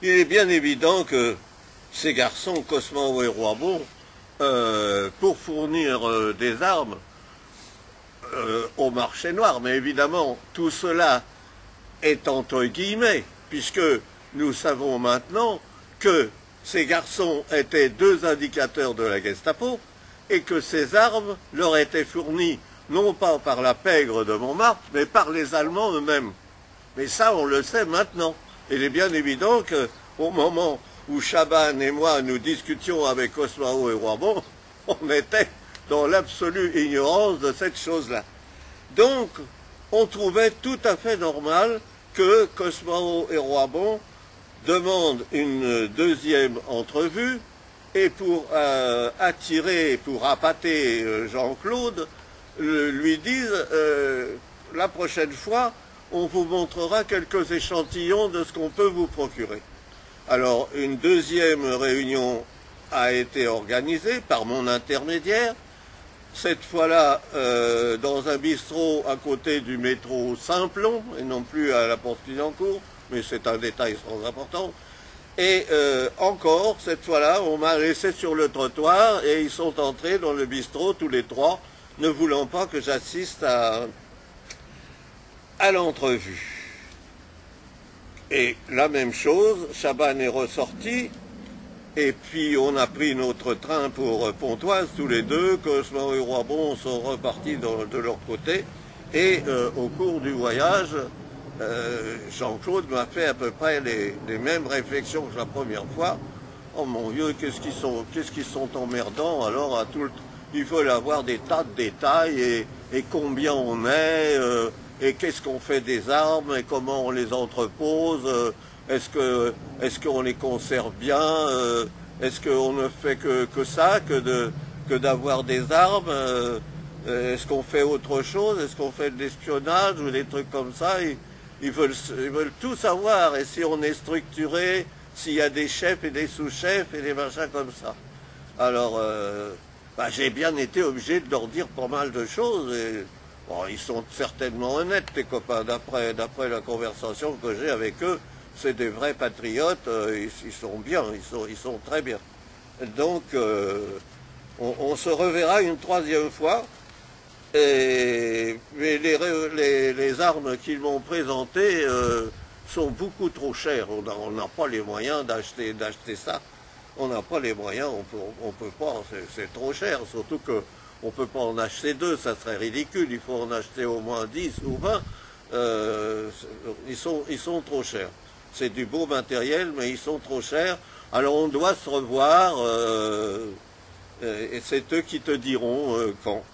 Il est bien évident que ces garçons, Cosmo et Roibon, pour fournir des armes au marché noir, mais évidemment tout cela est entre guillemets, puisque nous savons maintenant que ces garçons étaient deux indicateurs de la Gestapo et que ces armes leur étaient fournies non pas par la pègre de Montmartre, mais par les Allemands eux-mêmes. Mais ça, on le sait maintenant. Il est bien évident qu'au moment où Chaban et moi nous discutions avec Cosmao et Roibon, on était dans l'absolue ignorance de cette chose-là. Donc, on trouvait tout à fait normal que Cosmao et Roibon demandent une deuxième entrevue et pour attirer, pour appâter Jean-Claude, lui disent la prochaine fois, on vous montrera quelques échantillons de ce qu'on peut vous procurer. Alors, une deuxième réunion a été organisée par mon intermédiaire, cette fois-là dans un bistrot à côté du métro Simplon, et non plus à la Porte-Clignancourt, mais c'est un détail sans importance. Et encore, cette fois-là, on m'a laissé sur le trottoir et ils sont entrés dans le bistrot tous les trois, ne voulant pas que j'assiste à l'entrevue. Et la même chose, Chaban est ressorti, et puis on a pris notre train pour Pontoise tous les deux, Cosmo et Roibon sont repartis de leur côté, et au cours du voyage, Jean-Claude m'a fait à peu près les mêmes réflexions que la première fois. Oh mon Dieu, qu'est-ce qu'ils sont emmerdants, alors il faut avoir des tas de détails, et combien on est, et qu'est-ce qu'on fait des armes, et comment on les entrepose, est-ce qu'on les conserve bien, est-ce qu'on ne fait que ça, que d'avoir des armes, est-ce qu'on fait autre chose, est-ce qu'on fait de l'espionnage ou des trucs comme ça, ils veulent tout savoir, et si on est structuré, s'il y a des chefs et des sous-chefs et des machins comme ça. Alors, j'ai bien été obligé de leur dire pas mal de choses, et bon, ils sont certainement honnêtes, tes copains, d'après la conversation que j'ai avec eux, c'est des vrais patriotes, ils sont bien, ils sont très bien. Donc, on se reverra une troisième fois. Mais les armes qu'ils m'ont présentées sont beaucoup trop chères. On n'a pas les moyens d'acheter ça. On n'a pas les moyens, on peut pas, c'est trop cher. Surtout qu'on ne peut pas en acheter deux, ça serait ridicule. Il faut en acheter au moins 10 ou 20. Ils sont trop chers. C'est du beau matériel, mais ils sont trop chers. Alors on doit se revoir, et c'est eux qui te diront quand.